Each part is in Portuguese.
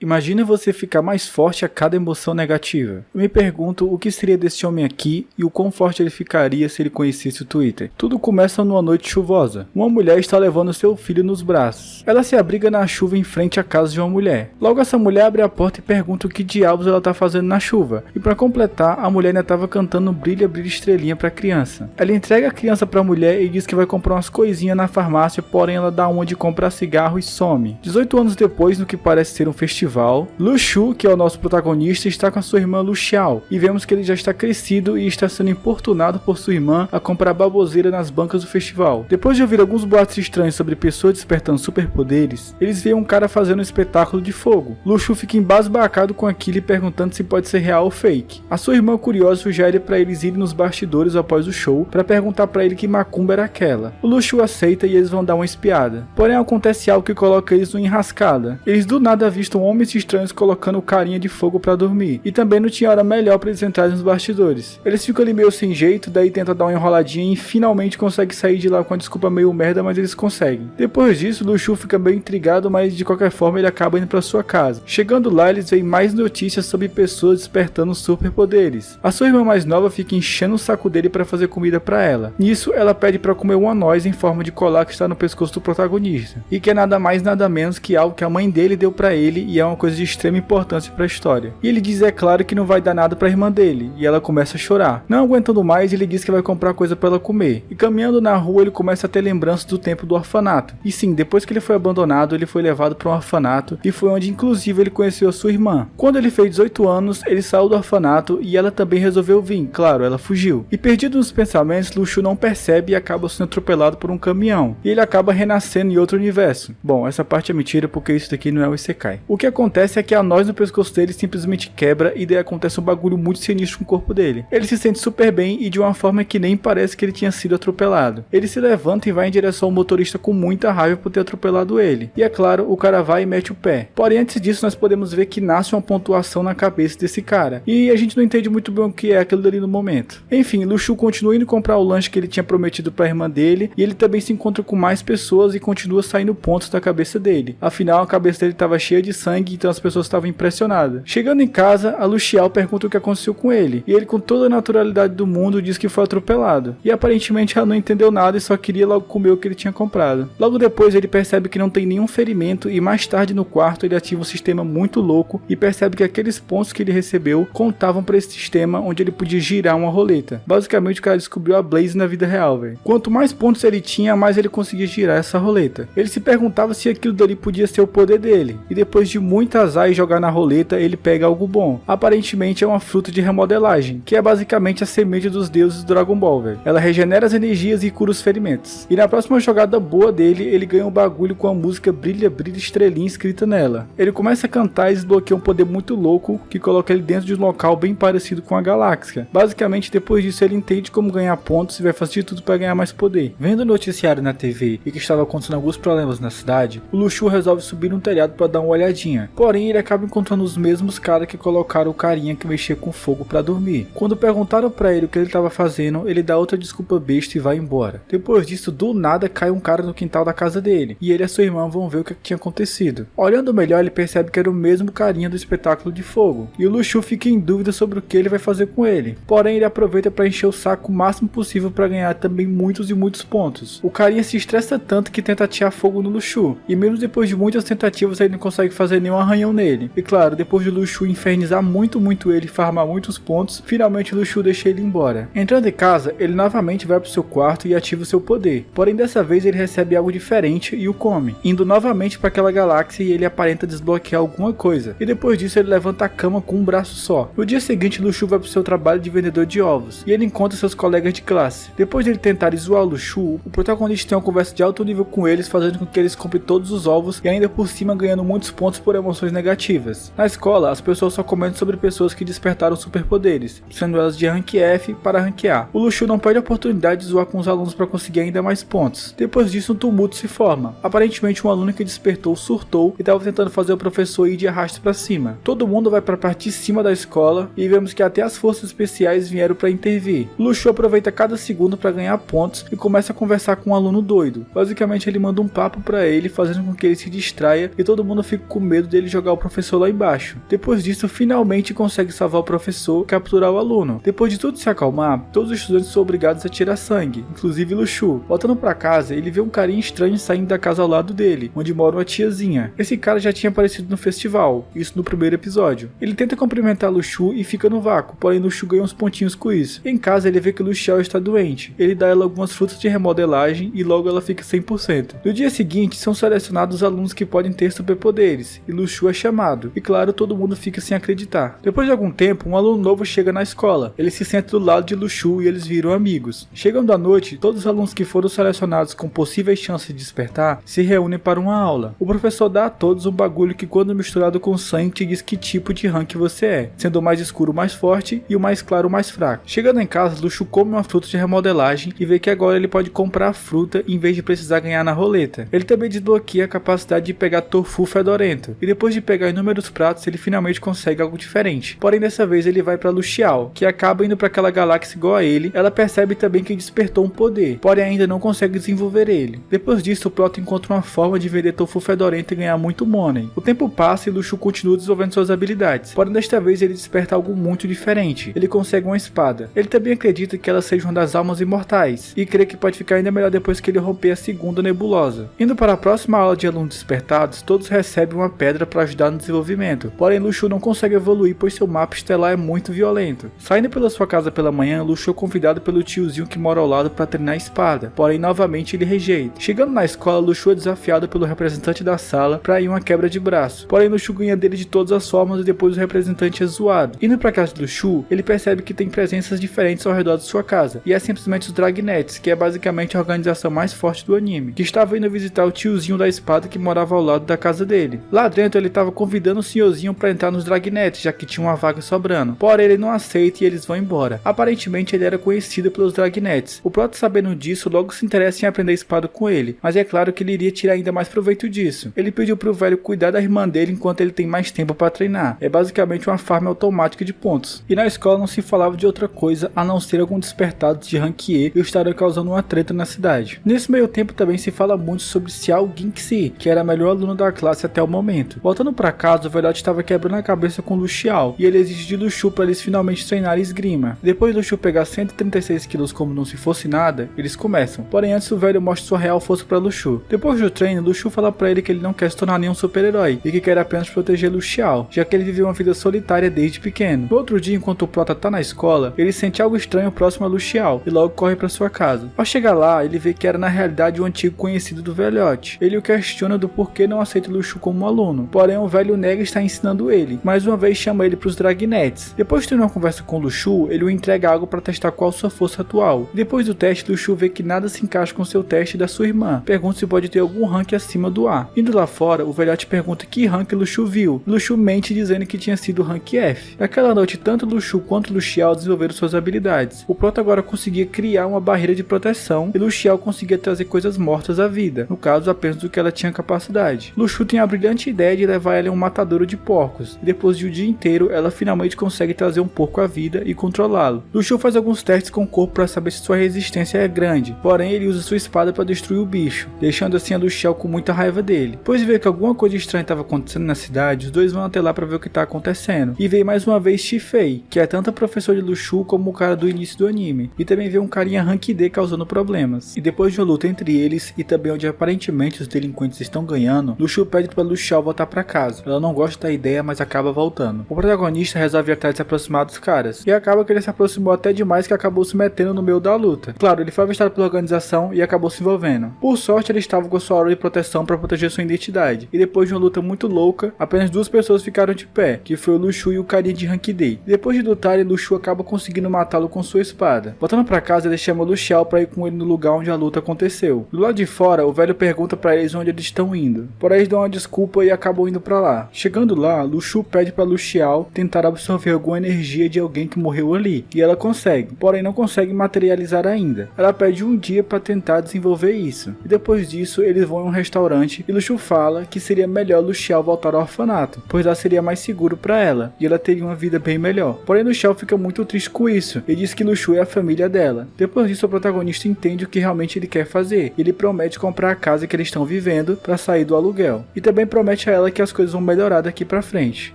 Imagina você ficar mais forte a cada emoção negativa. Eu me pergunto o que seria desse homem aqui e o quão forte ele ficaria se ele conhecesse o Twitter. Tudo começa numa noite chuvosa. Uma mulher está levando seu filho nos braços. Ela se abriga na chuva em frente à casa de uma mulher. Logo essa mulher abre a porta e pergunta o que diabos ela está fazendo na chuva. E para completar, a mulher ainda estava cantando Brilha, Brilha Estrelinha para a criança. Ela entrega a criança para a mulher e diz que vai comprar umas coisinhas na farmácia, porém ela dá uma de comprar cigarro e some. 18 anos depois, no que parece ser um festival, Lu Shu, que é o nosso protagonista, está com a sua irmã Lu Xiao, e vemos que ele já está crescido e está sendo importunado por sua irmã a comprar baboseira nas bancas do festival. Depois de ouvir alguns boatos estranhos sobre pessoas despertando superpoderes, eles veem um cara fazendo um espetáculo de fogo. Lu Shu fica embasbacado com aquilo e perguntando se pode ser real ou fake. A sua irmã curiosa sugere para eles irem nos bastidores após o show para perguntar para ele que macumba era aquela. O Lu Shu aceita e eles vão dar uma espiada. Porém acontece algo que coloca eles numa enrascada. Eles do nada avistam homens estranhos colocando carinha de fogo para dormir. E também não tinha hora melhor para eles entrarem nos bastidores. Eles ficam ali meio sem jeito, daí tentam dar uma enroladinha e finalmente conseguem sair de lá com a desculpa meio merda, mas eles conseguem. Depois disso, Lu Shu fica bem intrigado, mas de qualquer forma ele acaba indo para sua casa. Chegando lá, eles veem mais notícias sobre pessoas despertando superpoderes. A sua irmã mais nova fica enchendo o saco dele para fazer comida para ela. Nisso, ela pede para comer uma noz em forma de colar que está no pescoço do protagonista, e que é nada mais nada menos que algo que a mãe dele deu para ele e é uma coisa de extrema importância para a história. E ele diz, é claro, que não vai dar nada para a irmã dele, e ela começa a chorar. Não aguentando mais, ele diz que vai comprar coisa para ela comer. E caminhando na rua, ele começa a ter lembranças do tempo do orfanato. E sim, depois que ele foi abandonado, ele foi levado para um orfanato e foi onde inclusive ele conheceu a sua irmã. Quando ele fez 18 anos, ele saiu do orfanato e ela também resolveu vir, claro, ela fugiu. E perdido nos pensamentos, Lu Shu não percebe e acaba sendo atropelado por um caminhão. E ele acaba renascendo em outro universo. Bom, essa parte é mentira porque isso daqui não é o Isekai. O que acontece é que a noz no pescoço dele simplesmente quebra e daí acontece um bagulho muito sinistro com o corpo dele. Ele se sente super bem e de uma forma que nem parece que ele tinha sido atropelado. Ele se levanta e vai em direção ao motorista com muita raiva por ter atropelado ele. E é claro, o cara vai e mete o pé. Porém, antes disso, nós podemos ver que nasce uma pontuação na cabeça desse cara. E a gente não entende muito bem o que é aquilo dali no momento. Enfim, Lu Shu continua indo comprar o lanche que ele tinha prometido para a irmã dele. E ele também se encontra com mais pessoas e continua saindo pontos da cabeça dele. Afinal, a cabeça dele estava cheia de sangue, então as pessoas estavam impressionadas. Chegando em casa, a Lu Xiao pergunta o que aconteceu com ele. E ele, com toda a naturalidade do mundo, diz que foi atropelado. E aparentemente ela não entendeu nada e só queria logo comer o que ele tinha comprado. Logo depois ele percebe que não tem nenhum ferimento e mais tarde no quarto ele ativa um sistema muito louco e percebe que aqueles pontos que ele recebeu contavam para esse sistema onde ele podia girar uma roleta. Basicamente o cara descobriu a Blaze na vida real, velho. Quanto mais pontos ele tinha, mais ele conseguia girar essa roleta. Ele se perguntava se aquilo dali podia ser o poder dele. E depois de muito azar e jogar na roleta, ele pega algo bom. Aparentemente é uma fruta de remodelagem, que é basicamente a semente dos deuses do Dragon Ball, velho. Ela regenera as energias e cura os ferimentos. E na próxima jogada boa dele, ele ganha um bagulho com a música Brilha, Brilha Estrelinha escrita nela. Ele começa a cantar e desbloqueia um poder muito louco que coloca ele dentro de um local bem parecido com a galáxia. Basicamente, depois disso, ele entende como ganhar pontos e vai fazer de tudo para ganhar mais poder. Vendo o noticiário na TV e que estava acontecendo alguns problemas na cidade, o Lu Shu resolve subir num telhado para dar uma olhadinha. Porém, ele acaba encontrando os mesmos caras que colocaram o carinha que mexia com fogo para dormir. Quando perguntaram para ele o que ele estava fazendo, ele dá outra desculpa besta e vai embora. Depois disso, do nada cai um cara no quintal da casa dele, e ele e a sua irmã vão ver o que tinha acontecido. Olhando melhor, ele percebe que era o mesmo carinha do espetáculo de fogo, e o Lu Shu fica em dúvida sobre o que ele vai fazer com ele. Porém, ele aproveita para encher o saco o máximo possível para ganhar também muitos e muitos pontos. O carinha se estressa tanto que tenta atear fogo no Lu Shu, e mesmo depois de muitas tentativas ele não consegue fazer nenhum arranhão nele. E claro, depois de Lu Shu infernizar muito ele e farmar muitos pontos, finalmente Lu Shu deixa ele embora. Entrando em casa, ele novamente vai pro seu quarto e ativa o seu poder. Porém, dessa vez ele recebe algo diferente e o come, indo novamente para aquela galáxia e ele aparenta desbloquear alguma coisa. E depois disso ele levanta a cama com um braço só. No dia seguinte, Lu Shu vai pro seu trabalho de vendedor de ovos e ele encontra seus colegas de classe. Depois de ele tentar zoar o Lu Shu, o protagonista tem uma conversa de alto nível com eles, fazendo com que eles comprem todos os ovos e ainda por cima ganhando muitos pontos por emoções negativas. Na escola, as pessoas só comentam sobre pessoas que despertaram superpoderes, sendo elas de rank F para rank A. O Lu Shu não perde a oportunidade de zoar com os alunos para conseguir ainda mais pontos. Depois disso, um tumulto se forma. Aparentemente, um aluno que despertou surtou e estava tentando fazer o professor ir de arrasto para cima. Todo mundo vai para a parte de cima da escola e vemos que até as forças especiais vieram para intervir. O Lu Shu aproveita cada segundo para ganhar pontos e começa a conversar com um aluno doido. Basicamente, ele manda um papo para ele, fazendo com que ele se distraia e todo mundo fica com medo dele jogar o professor lá embaixo. Depois disso, finalmente consegue salvar o professor e capturar o aluno. Depois de tudo se acalmar, todos os estudantes são obrigados a tirar sangue, inclusive Luxu. Voltando pra casa, ele vê um carinha estranho saindo da casa ao lado dele, onde mora uma tiazinha. Esse cara já tinha aparecido no festival, isso no primeiro episódio. Ele tenta cumprimentar Luxu e fica no vácuo, porém Luxu ganha uns pontinhos com isso. Em casa, ele vê que Luxiao está doente. Ele dá ela algumas frutas de remodelagem e logo ela fica 100%. No dia seguinte, são selecionados os alunos que podem ter superpoderes, e Luxu é chamado. E claro, todo mundo fica sem acreditar. Depois de algum tempo, um aluno novo chega na escola. Ele se senta do lado de Luxu e eles viram amigos. Chegando à noite, todos os alunos que foram selecionados com possíveis chances de despertar se reúnem para uma aula. O professor dá a todos um bagulho que, quando misturado com sangue, te diz que tipo de rank você é, sendo o mais escuro o mais forte e o mais claro o mais fraco. Chegando em casa, Luxu come uma fruta de remodelagem e vê que agora ele pode comprar a fruta em vez de precisar ganhar na roleta. Ele também desbloqueia a capacidade de pegar tofu fedorento, e depois de pegar inúmeros pratos, ele finalmente consegue algo diferente. Porém, dessa vez ele vai para Luxiao, que acaba indo para aquela galáxia igual a ele. Ela percebe também que despertou um poder, porém ainda não consegue desenvolver ele. Depois disso, o Proto encontra uma forma de vender tofu fedorento e ganhar muito money. O tempo passa e Luxu continua desenvolvendo suas habilidades, porém desta vez ele desperta algo muito diferente. Ele consegue uma espada. Ele também acredita que ela seja uma das almas imortais, e crê que pode ficar ainda melhor depois que ele romper a segunda nebulosa. Indo para a próxima aula de alunos despertados, todos recebem uma pedra para ajudar no desenvolvimento, porém Luxu não consegue evoluir pois seu mapa estelar é muito violento. Saindo pela sua casa pela manhã, Luxu é convidado pelo tiozinho que mora ao lado para treinar a espada, porém novamente ele rejeita. Chegando na escola, Luxu é desafiado pelo representante da sala para ir uma quebra de braço, porém Luxu ganha dele de todas as formas e depois o representante é zoado. Indo para casa de Luxu, ele percebe que tem presenças diferentes ao redor de sua casa, e é simplesmente os Dragnettes, que é basicamente a organização mais forte do anime, que estava indo visitar o tiozinho da espada que morava ao lado da casa dele. Lá dentro ele estava convidando o senhorzinho para entrar nos Dragnettes, já que tinha uma vaga sobrando, porém ele não aceita e eles vão embora. Aparentemente ele era conhecido pelos Dragnettes. O Proto, sabendo disso, logo se interessa em aprender espada com ele, mas é claro que ele iria tirar ainda mais proveito disso. Ele pediu pro velho cuidar da irmã dele enquanto ele tem mais tempo para treinar. É basicamente uma farm automática de pontos. E na escola não se falava de outra coisa a não ser algum despertado de rank E e estaria causando uma treta na cidade. Nesse meio tempo também se fala muito sobre Xiao Ginxi, que era a melhor aluno da classe até o momento. Voltando para casa, o velhote estava quebrando a cabeça com Luxiao e ele exige de Luxu para eles finalmente treinarem esgrima. Depois de Luxu pegar 136 quilos como não se fosse nada, eles começam. Porém antes o velho mostra sua real força para Luxu. Depois do treino, Luxu fala para ele que ele não quer se tornar nenhum super-herói e que quer apenas proteger Luxiao, já que ele viveu uma vida solitária desde pequeno. No outro dia, enquanto o Prota tá na escola, ele sente algo estranho próximo a Luxiao e logo corre para sua casa. Ao chegar lá, ele vê que era na realidade o antigo conhecido do velhote. Ele o questiona do porquê não aceita Luxu como aluno, porém o velho nega estar ensinando ele. Mais uma vez chama ele para os Dragnettes. Depois de ter uma conversa com Luxu, ele o entrega algo para testar qual sua força atual. Depois do teste, Luxu vê que nada se encaixa com seu teste da sua irmã. Pergunta se pode ter algum rank acima do A. Indo lá fora, o velhote pergunta que rank Luxu viu. Luxu mente dizendo que tinha sido rank F. Naquela noite, tanto Luxu quanto Luxiao desenvolveram suas habilidades. O Proto agora conseguia criar uma barreira de proteção e Luxiao conseguia trazer coisas mortas à vida, no caso apenas do que ela tinha capacidade. Luxu tem a brilhante ideia de levar ela em um matadouro de porcos, e depois de um dia inteiro ela finalmente consegue trazer um porco à vida e controlá-lo. Luxu faz alguns testes com o corpo para saber se sua resistência é grande, porém ele usa sua espada para destruir o bicho, deixando assim a Luxiao com muita raiva dele. Depois de ver que alguma coisa estranha estava acontecendo na cidade, os dois vão até lá para ver o que está acontecendo, e vê mais uma vez Shifei, que é tanto a professora de Luxu como o cara do início do anime, e também vê um carinha rank D causando problemas. E depois de uma luta entre eles, e também onde aparentemente os delinquentes estão ganhando, Luxu pede para Luxiao voltar para casa. Ela não gosta da ideia, mas acaba voltando. O protagonista resolve ir atrás de se aproximar dos caras, e acaba que ele se aproximou até demais que acabou se metendo no meio da luta. Claro, ele foi avistado pela organização e acabou se envolvendo. Por sorte, ele estava com sua aura de proteção para proteger sua identidade, e depois de uma luta muito louca, apenas duas pessoas ficaram de pé, que foi o Luxu e o carinha de rank D. Depois de lutarem, Luxu acaba conseguindo matá-lo com sua espada. Voltando para casa, ele chama o Luxiao para ir com ele no lugar onde a luta aconteceu. Do lado de fora, o velho pergunta para eles onde eles estão indo. Porém, eles dão uma desculpa e acabam indo para lá. Chegando lá, Luxu pede para Luxiao tentar absorver alguma energia de alguém que morreu ali, e ela consegue, porém não consegue materializar ainda. Ela pede um dia para tentar desenvolver isso. E depois disso, eles vão em um restaurante e Luxu fala que seria melhor Luxiao voltar ao orfanato, pois lá seria mais seguro para ela, e ela teria uma vida bem melhor. Porém, Luxiao fica muito triste com isso e diz que Luxu é a família dela. Depois disso, o protagonista entende o que realmente ele quer fazer. Ele promete comprar a casa que eles estão vivendo para sair do aluguel. E também promete a ela fala que as coisas vão melhorar daqui pra frente.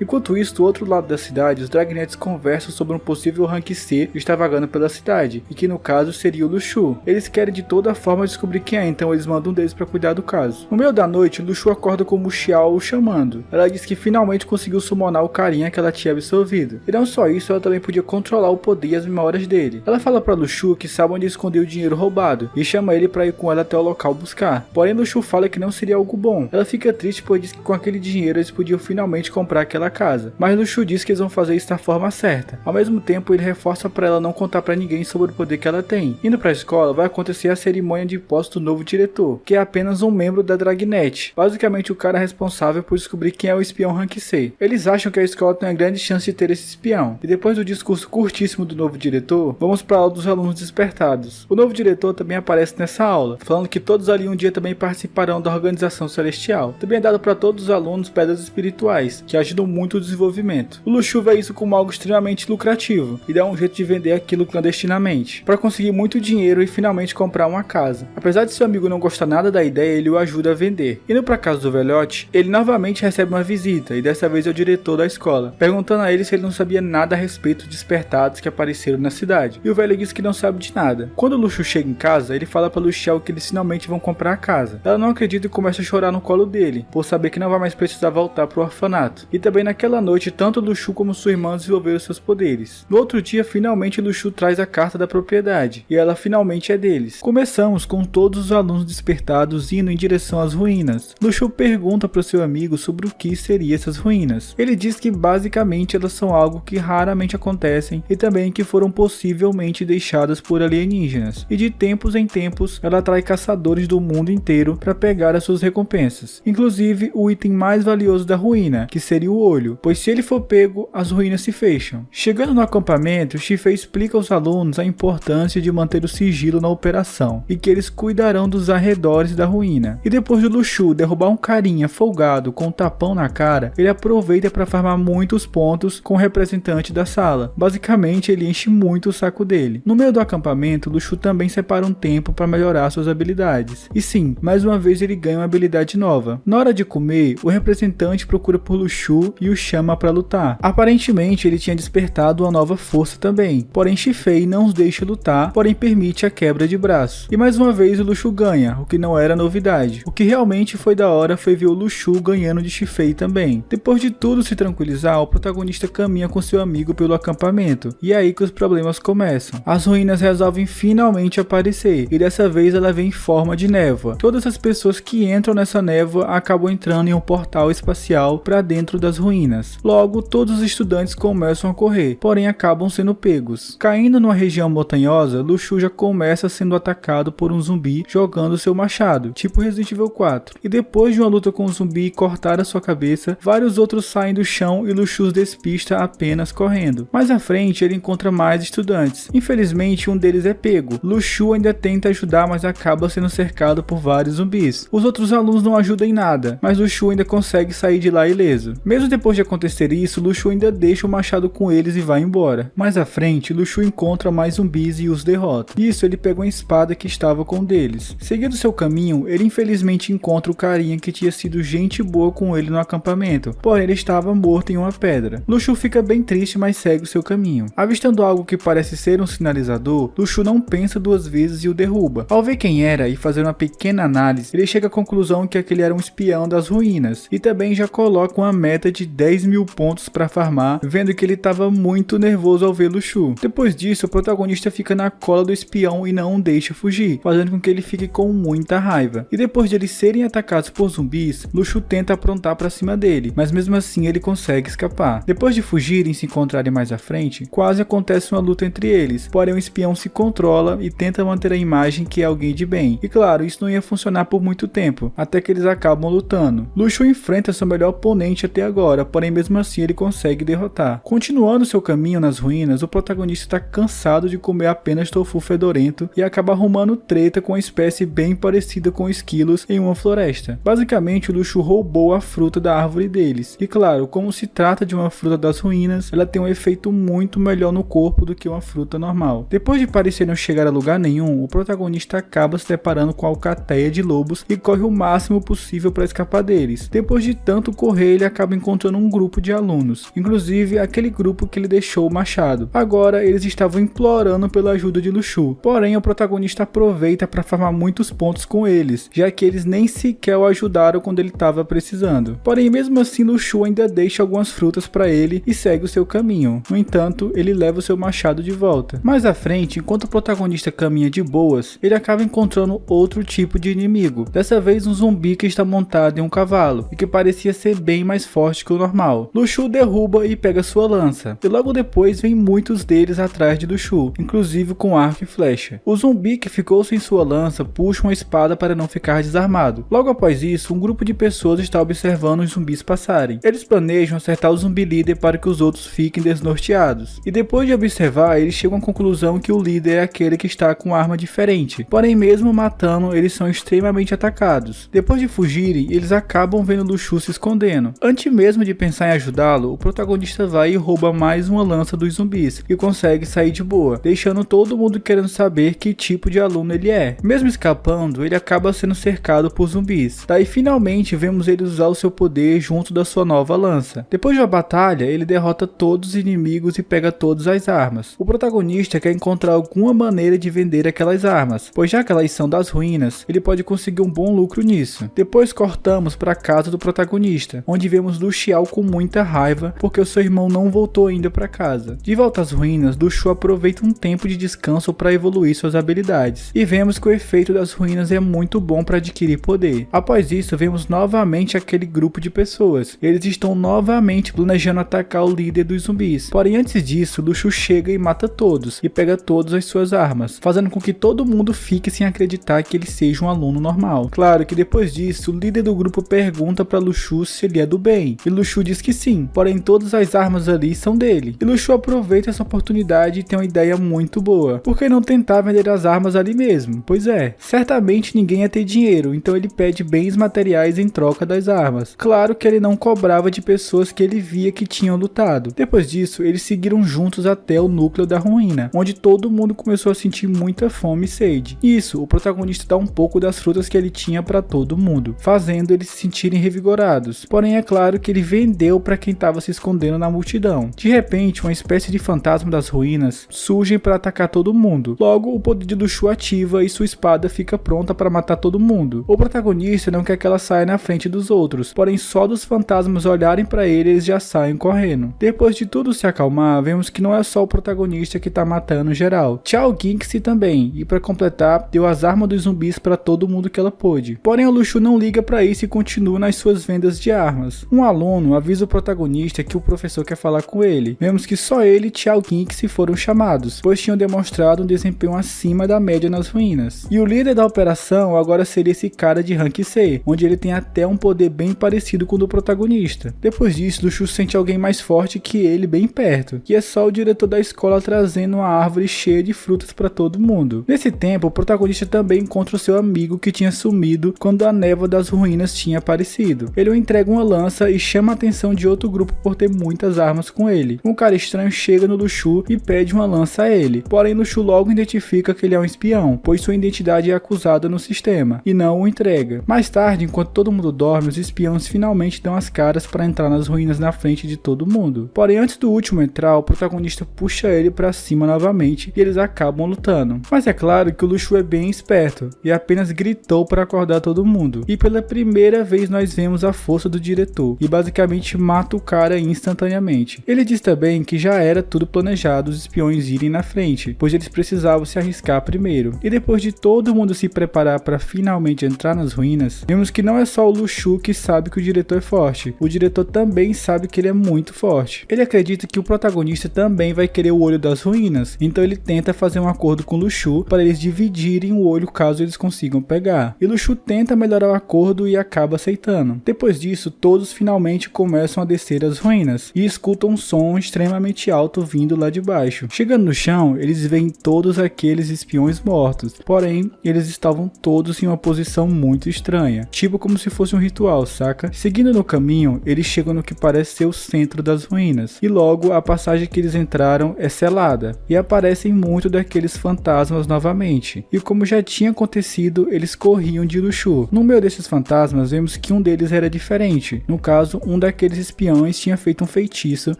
Enquanto isso, do outro lado da cidade, os Dragnetes conversam sobre um possível rank C que está vagando pela cidade, e que no caso seria o Luxu. Eles querem de toda forma descobrir quem é, então eles mandam um deles pra cuidar do caso. No meio da noite, Luxu acorda com Mu Xiao o chamando. Ela diz que finalmente conseguiu summonar o carinha que ela tinha absorvido. E não só isso, ela também podia controlar o poder e as memórias dele. Ela fala pra Luxu que sabe onde esconder o dinheiro roubado, e chama ele pra ir com ela até o local buscar. Porém, Luxu fala que não seria algo bom. Ela fica triste pois diz que com aquele dinheiro eles podiam finalmente comprar aquela casa. Mas Luxu diz que eles vão fazer isso da forma certa. Ao mesmo tempo, ele reforça pra ela não contar pra ninguém sobre o poder que ela tem. Indo pra escola, vai acontecer a cerimônia de posse do novo diretor, que é apenas um membro da Dragnet. Basicamente, o cara responsável por descobrir quem é o espião rank C. Eles acham que a escola tem uma grande chance de ter esse espião. E depois do discurso curtíssimo do novo diretor, vamos pra aula dos alunos despertados. O novo diretor também aparece nessa aula, falando que todos ali um dia também participarão da organização celestial. Também é dado para todos os alunos pedras espirituais, que ajudam muito o desenvolvimento. O Luxu vê isso como algo extremamente lucrativo, e dá um jeito de vender aquilo clandestinamente, para conseguir muito dinheiro e finalmente comprar uma casa. Apesar de seu amigo não gostar nada da ideia, ele o ajuda a vender. Indo para casa do velhote, ele novamente recebe uma visita, e dessa vez é o diretor da escola, perguntando a ele se ele não sabia nada a respeito de despertados que apareceram na cidade, e o velho diz que não sabe de nada. Quando o Luxu chega em casa, ele fala para Lu Xiao que eles finalmente vão comprar a casa. Ela não acredita e começa a chorar no colo dele, por saber que não vai mais precisar voltar pro orfanato. E também naquela noite, tanto Luxu como sua irmã desenvolveram seus poderes. No outro dia, finalmente Luxu traz a carta da propriedade, e ela finalmente é deles. Começamos com todos os alunos despertados indo em direção às ruínas. Luxu pergunta para seu amigo sobre o que seriam essas ruínas. Ele diz que basicamente elas são algo que raramente acontecem e também que foram possivelmente deixadas por alienígenas. E de tempos em tempos, ela atrai caçadores do mundo inteiro para pegar as suas recompensas. Inclusive o item mais valioso da ruína, que seria o olho, pois se ele for pego, as ruínas se fecham. Chegando no acampamento, Xifei explica aos alunos a importância de manter o sigilo na operação e que eles cuidarão dos arredores da ruína. E depois de Luxu derrubar um carinha folgado com um tapão na cara, ele aproveita para farmar muitos pontos com o representante da sala. Basicamente, ele enche muito o saco dele. No meio do acampamento, Luxu também separa um tempo para melhorar suas habilidades. E sim, mais uma vez ele ganha uma habilidade nova. Na hora de comer, o representante procura por Luxu e o chama para lutar. Aparentemente, ele tinha despertado uma nova força também. Porém, Xifei não os deixa lutar, porém permite a quebra de braço. E mais uma vez o Luxu ganha, o que não era novidade. O que realmente foi da hora foi ver o Luxu ganhando de Xifei também. Depois de tudo se tranquilizar, o protagonista caminha com seu amigo pelo acampamento. E é aí que os problemas começam. As ruínas resolvem finalmente aparecer, e dessa vez ela vem em forma de névoa. Todas as pessoas que entram nessa névoa acabam entrando em um portal espacial para dentro das ruínas. Logo, todos os estudantes começam a correr, porém acabam sendo pegos. Caindo numa região montanhosa, Luxu já começa sendo atacado por um zumbi jogando seu machado, tipo Resident Evil 4. E depois de uma luta com o zumbi e cortar a sua cabeça, vários outros saem do chão e Luxu os despista apenas correndo. Mais à frente, ele encontra mais estudantes. Infelizmente, um deles é pego. Luxu ainda tenta ajudar, mas acaba sendo cercado por vários zumbis. Os outros alunos não ajudam em nada, mas Luxu ainda consegue sair de lá ileso. Mesmo depois de acontecer isso, Luxu ainda deixa o machado com eles e vai embora. Mais à frente, Luxu encontra mais zumbis e os derrota. Nisso, ele pega uma espada que estava com um deles. Seguindo seu caminho, ele infelizmente encontra o carinha que tinha sido gente boa com ele no acampamento, porém ele estava morto em uma pedra. Luxu fica bem triste, mas segue o seu caminho. Avistando algo que parece ser um sinalizador, Luxu não pensa duas vezes e o derruba. Ao ver quem era e fazer uma pequena análise, ele chega à conclusão que aquele era um espião das ruínas, e também já coloca uma meta de 10.000 pontos para farmar, vendo que ele estava muito nervoso ao ver Luxu. Depois disso, o protagonista fica na cola do espião e não o deixa fugir, fazendo com que ele fique com muita raiva. E depois de eles serem atacados por zumbis, Luxu tenta aprontar para cima dele, mas mesmo assim ele consegue escapar. Depois de fugirem e se encontrarem mais à frente, quase acontece uma luta entre eles, porém o espião se controla e tenta manter a imagem que é alguém de bem. E claro, isso não ia funcionar por muito tempo, até que eles acabam lutando. Luxu enfrenta seu melhor oponente até agora, porém mesmo assim ele consegue derrotar. Continuando seu caminho nas ruínas, o protagonista está cansado de comer apenas tofu fedorento e acaba arrumando treta com uma espécie bem parecida com esquilos em uma floresta. Basicamente, o Luxu roubou a fruta da árvore deles. E claro, como se trata de uma fruta das ruínas, ela tem um efeito muito melhor no corpo do que uma fruta normal. Depois de parecer não chegar a lugar nenhum, o protagonista acaba se deparando com a alcateia de lobos e corre o máximo possível para escapar deles. zumbis. Depois de tanto correr, ele acaba encontrando um grupo de alunos, inclusive aquele grupo que ele deixou o machado. Agora eles estavam implorando pela ajuda de Luxu, porém o protagonista aproveita para farmar muitos pontos com eles, já que eles nem sequer o ajudaram quando ele estava precisando. Porém, mesmo assim, Luxu ainda deixa algumas frutas para ele e segue o seu caminho. No entanto, ele leva o seu machado de volta. Mais à frente, enquanto o protagonista caminha de boas, ele acaba encontrando outro tipo de inimigo. Dessa vez um zumbi que está montado em um cavalo e que parecia ser bem mais forte que o normal. Luxu derruba e pega sua lança, e logo depois vem muitos deles atrás de Luxu, inclusive com arco e flecha. O zumbi que ficou sem sua lança puxa uma espada para não ficar desarmado. Logo após isso, um grupo de pessoas está observando os zumbis passarem. Eles planejam acertar o zumbi líder para que os outros fiquem desnorteados, e depois de observar, eles chegam à conclusão que o líder é aquele que está com arma diferente. Porém, mesmo matando, eles são extremamente atacados. Depois de fugirem, eles acabam vendo Luxu se escondendo. Antes mesmo de pensar em ajudá-lo, o protagonista vai e rouba mais uma lança dos zumbis e consegue sair de boa, deixando todo mundo querendo saber que tipo de aluno ele é. Mesmo escapando, ele acaba sendo cercado por zumbis. Daí finalmente vemos ele usar o seu poder junto da sua nova lança. Depois de uma batalha, ele derrota todos os inimigos e pega todas as armas. O protagonista quer encontrar alguma maneira de vender aquelas armas, pois já que elas são das ruínas, ele pode conseguir um bom lucro nisso. Depois cortamos para a casa do protagonista, onde vemos Luxiao com muita raiva porque o seu irmão não voltou ainda para casa. De volta às ruínas, Luxu aproveita um tempo de descanso para evoluir suas habilidades, e vemos que o efeito das ruínas é muito bom para adquirir poder. Após isso, vemos novamente aquele grupo de pessoas. Eles estão novamente planejando atacar o líder dos zumbis. Porém, antes disso, Luxu chega e mata todos, e pega todas as suas armas, fazendo com que todo mundo fique sem acreditar que ele seja um aluno normal. Claro que depois disso, o líder do grupo pergunta para Luxu se ele é do bem, e Luxu diz que sim, porém todas as armas ali são dele. E Luxu aproveita essa oportunidade e tem uma ideia muito boa. Por que não tentar vender as armas ali mesmo? Pois é, certamente ninguém ia ter dinheiro, então ele pede bens materiais em troca das armas. Claro que ele não cobrava de pessoas que ele via que tinham lutado. Depois disso, eles seguiram juntos até o núcleo da ruína, onde todo mundo começou a sentir muita fome e sede. Isso, o protagonista dá um pouco das frutas que ele tinha para todo mundo, fazendo eles se sentirem revigorados. Porém, é claro que ele vendeu para quem estava se escondendo na multidão. De repente, uma espécie de fantasma das ruínas surge para atacar todo mundo. Logo, o poder de Luxu ativa e sua espada fica pronta para matar todo mundo. O protagonista não quer que ela saia na frente dos outros, porém só dos fantasmas olharem para ele, eles já saem correndo. Depois de tudo se acalmar, vemos que não é só o protagonista que tá matando geral. Xiao Qingxi também, e para completar, deu as armas dos zumbis para todo mundo que ela pôde. Porém, o Luxu não liga para isso e continua nas suas vendas de armas. Um aluno avisa o protagonista que o professor quer falar com ele. Vemos que só ele e Xiao Qingxi foram chamados, pois tinham demonstrado um desempenho acima da média nas ruínas. E o líder da operação agora seria esse cara de rank C, onde ele tem até um poder bem parecido com o do protagonista. Depois disso, Luxu sente alguém mais forte que ele bem perto, que é só o diretor da escola trazendo uma árvore cheia de frutas para todo mundo. Nesse tempo, o protagonista também encontra o seu amigo que tinha sumido quando a névoa das ruínas tinha aparecido. Ele o entrega uma lança e chama a atenção de outro grupo por ter muitas armas com ele. Um cara estranho chega no Luxu e pede uma lança a ele, porém Luxu logo identifica que ele é um espião, pois sua identidade é acusada no sistema, e não o entrega. Mais tarde, enquanto todo mundo dorme, os espiões finalmente dão as caras para entrar nas ruínas na frente de todo mundo. Porém, antes do último entrar, o protagonista puxa ele para cima novamente e eles acabam lutando. Mas é claro que o Luxu é bem esperto e apenas gritou para acordar todo mundo. E pela primeira vez nós vemos a força do diretor e basicamente mata o cara instantaneamente. Ele diz também que já era tudo planejado os espiões irem na frente, pois eles precisavam se arriscar primeiro. E depois de todo mundo se preparar para finalmente entrar nas ruínas, vemos que não é só o Luxu que sabe que o diretor é forte, o diretor também sabe que ele é muito forte. Ele acredita que o protagonista também vai querer o olho das ruínas, então ele tenta fazer um acordo com Luxu para eles dividirem o olho caso eles consigam pegar. E Luxu tenta melhorar o acordo e acaba aceitando. Depois disso, todos finalmente começam a descer as ruínas e escutam um som extremamente alto vindo lá de baixo. Chegando no chão, eles veem todos aqueles espiões mortos, porém eles estavam todos em uma posição muito estranha, tipo como se fosse um ritual, saca? Seguindo no caminho, eles chegam no que parece ser o centro das ruínas, e logo a passagem que eles entraram é selada, e aparecem muito daqueles fantasmas novamente, e como já tinha acontecido, eles corriam de Luxu. No meio desses fantasmas, vemos que um deles era diferente. No caso, um daqueles espiões tinha feito um feitiço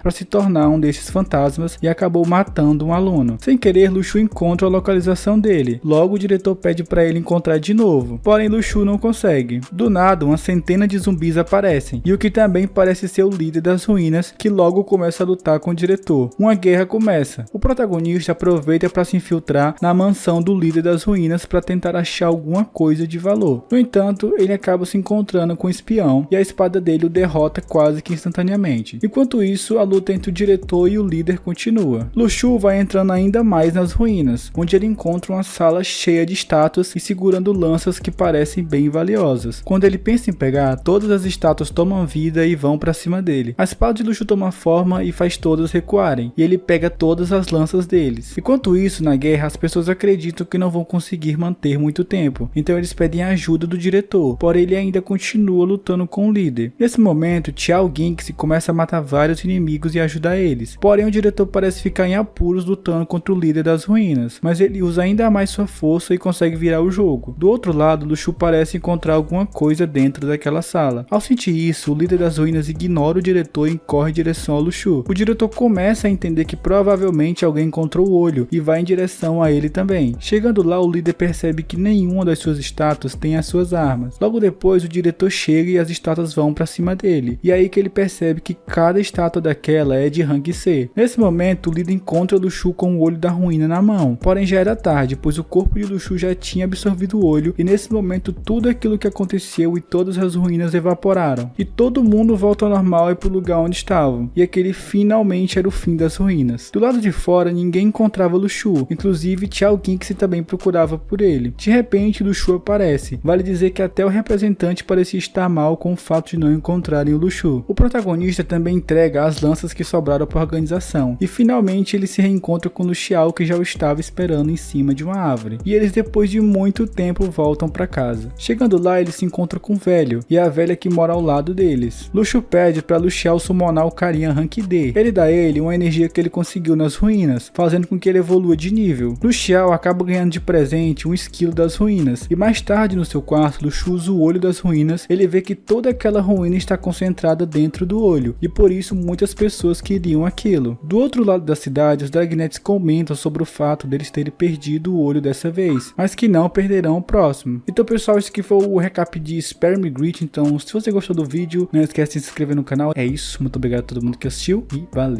para se tornar um desses fantasmas e acabou matando um aluno. Sem querer, Luxu encontra a localização dele. Logo o diretor pede para ele encontrar de novo, porém Luxu não consegue. Do nada, uma centena de zumbis aparecem, e o que também parece ser o líder das ruínas, que logo começa a lutar com o diretor. Uma guerra começa. O protagonista aproveita para se infiltrar na mansão do líder das ruínas para tentar achar alguma coisa de valor. No entanto, ele acaba se encontrando com o espião e a espada dele o derrota quase que instantaneamente. Enquanto isso, a luta entre o diretor e o líder continua. Luxu vai entrando ainda mais nas ruínas, onde ele encontra uma sala cheia de estátuas e segurando lanças que parecem bem valiosas. Quando ele pensa em pegar, todas as estátuas tomam vida e vão para cima dele. A espada de Luxu toma forma e faz todas recuarem, e ele pega todas as lanças deles. Enquanto isso, na guerra, as pessoas acreditam que não vão conseguir manter muito tempo, então eles pedem a ajuda do diretor, porém ele ainda continua lutando com o líder. Nesse momento, Xiao Ginx começa a matar vários inimigos e ajudar eles, porém o diretor parece ficar em apuros lutando contra o líder das ruínas, mas ele usa ainda mais sua força e consegue virar o jogo. Do outro lado, Luxu parece encontrar alguma coisa dentro daquela sala. Ao sentir isso, o líder das ruínas ignora o diretor e corre em direção ao Luxu. O diretor começa a entender que provavelmente alguém encontrou o olho e vai em direção a ele também. Chegando lá, o líder percebe que nenhuma das suas estátuas tem as suas armas. Logo depois, o diretor chega e as estátuas vão para cima dele. E é aí que ele percebe que cada estátua daquela é de rank C. Nesse momento, o líder encontra o Luxu com o olho da ruína na mão. Porém, já era tarde, pois o corpo de Luxu já tinha absorvido o olho e nesse momento tudo aquilo que aconteceu e todas as ruínas evaporaram. E todo mundo volta ao normal e pro lugar onde estavam. E aquele finalmente era o fim das ruínas. Do lado de fora, ninguém encontrava Luxu. Inclusive, Xiao Ginx também procurava por ele. De repente, Luxu aparece. Vale dizer que até o representante parecia estar mal com o fato de não encontrarem o Luxu. O protagonista também entrega as lanças que sobraram para a organização. E finalmente ele se reencontra com Luxiao, que já o estava esperando em cima de uma árvore. E eles depois de muito tempo voltam para casa. Chegando lá, ele se encontra com o velho e a velha que mora ao lado deles. Luxu pede para Luxiao summonar o carinha rank D. Ele dá a ele uma energia que ele conseguiu nas ruínas, fazendo com que ele evolua de nível. Luxiao acaba ganhando de presente um esquilo das ruínas, e mais tarde no seu quarto, Luxu usa o olho das ruínas. Ele vê que toda aquela ruína está concentrada dentro do olho, e por isso muitas pessoas queriam aquilo. Do outro lado da cidade, os Dragnettes comentam sobre o fato deles terem perdido o olho dessa vez, mas que não perderão o próximo. Então pessoal, esse aqui foi o recap de Spare Me Greet. Então se você gostou do vídeo, não esquece de se inscrever no canal. É isso, muito obrigado a todo mundo que assistiu e valeu!